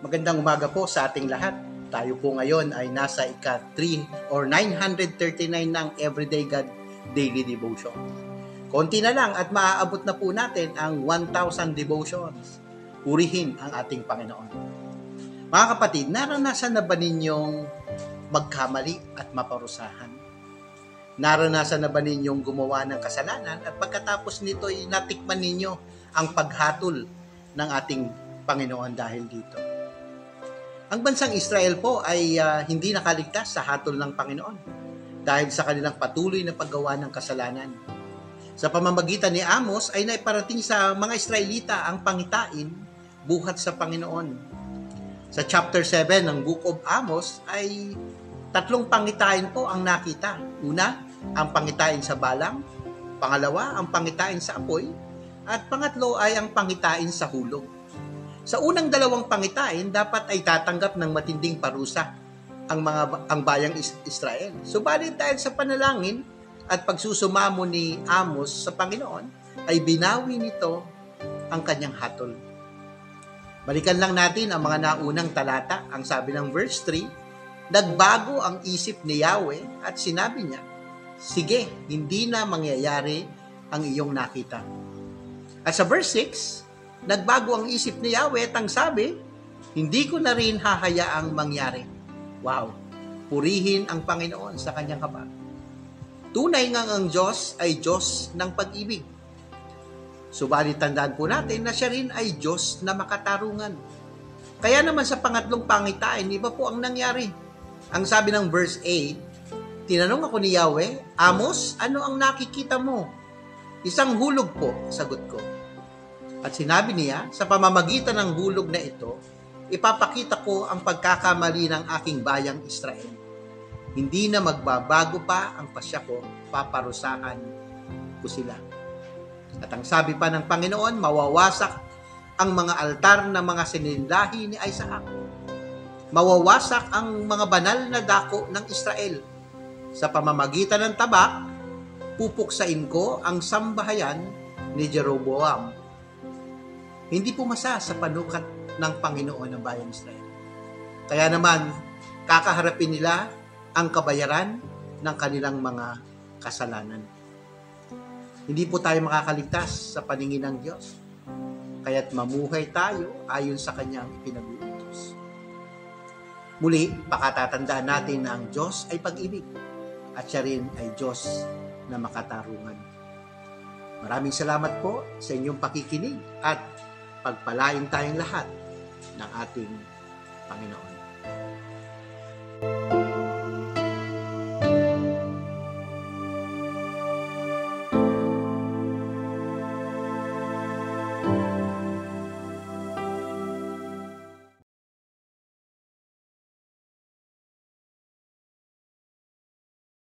Magandang umaga po sa ating lahat. Tayo po ngayon ay nasa ika-3 or 939 ng Everyday God Daily Devotion. Konti na lang at maaabot na po natin ang 1,000 devotions. Purihin ang ating Panginoon. Mga kapatid, naranasan na ba ninyong magkamali at maparusahan? Naranasan na ba ninyong gumawa ng kasalanan at pagkatapos nito ay natikman ninyo ang paghatol ng ating Panginoon dahil dito? Ang bansang Israel po ay hindi nakaligtas sa hatol ng Panginoon dahil sa kanilang patuloy na paggawa ng kasalanan. Sa pamamagitan ni Amos ay naiparating sa mga Israelita ang pangitain buhat sa Panginoon. Sa chapter 7 ng Book of Amos ay tatlong pangitain po ang nakita. Una, ang pangitain sa balang. Pangalawa, ang pangitain sa apoy. At pangatlo ay ang pangitain sa hulog. Sa unang dalawang pangitain, dapat ay tatanggap ng matinding parusa ang bayang Israel. Subalit dahil sa panalangin at pagsusumamo ni Amos sa Panginoon, ay binawi nito ang kanyang hatol. Balikan lang natin ang mga naunang talata. Ang sabi ng verse 3, nagbago ang isip ni Yahweh at sinabi niya, sige, hindi na mangyayari ang iyong nakita. At sa verse 6, nagbago ang isip ni Yahweh at ang sabi, hindi ko na rin hahayaang mangyari. Wow! Purihin ang Panginoon sa kanyang habag. Tunay nga ang Diyos ay Diyos ng pag-ibig. Subalit tandaan po natin na siya rin ay Diyos na makatarungan. Kaya naman sa pangatlong pangitain, iba po ang nangyari. Ang sabi ng verse 8, tinanong ako ni Yahweh, Amos, ano ang nakikita mo? Isang hulog po, sagot ko. At sinabi niya, sa pamamagitan ng hulog na ito, ipapakita ko ang pagkakamali ng aking bayang Israel. Hindi na magbabago pa ang pasya ko, paparusahan ko sila. At ang sabi pa ng Panginoon, mawawasak ang mga altar ng mga sininlahi ni Isaac. Mawawasak ang mga banal na dako ng Israel. Sa pamamagitan ng tabak, pupuksain ko ang sambahayan ni Jeroboam. Hindi pumasa sa panukat ng Panginoon ng bayang Israel. Kaya naman, kakaharapin nila ang kabayaran ng kanilang mga kasalanan. Hindi po tayo makakaligtas sa paningin ng Diyos. Kaya't mamuhay tayo ayon sa kanyang ipinag-uutos. Muli, pakatatandaan natin na ang Diyos ay pag-ibig at siya rin ay Diyos na makatarungan. Maraming salamat po sa inyong pakikinig at pagpalain tayong lahat ng ating Panginoon.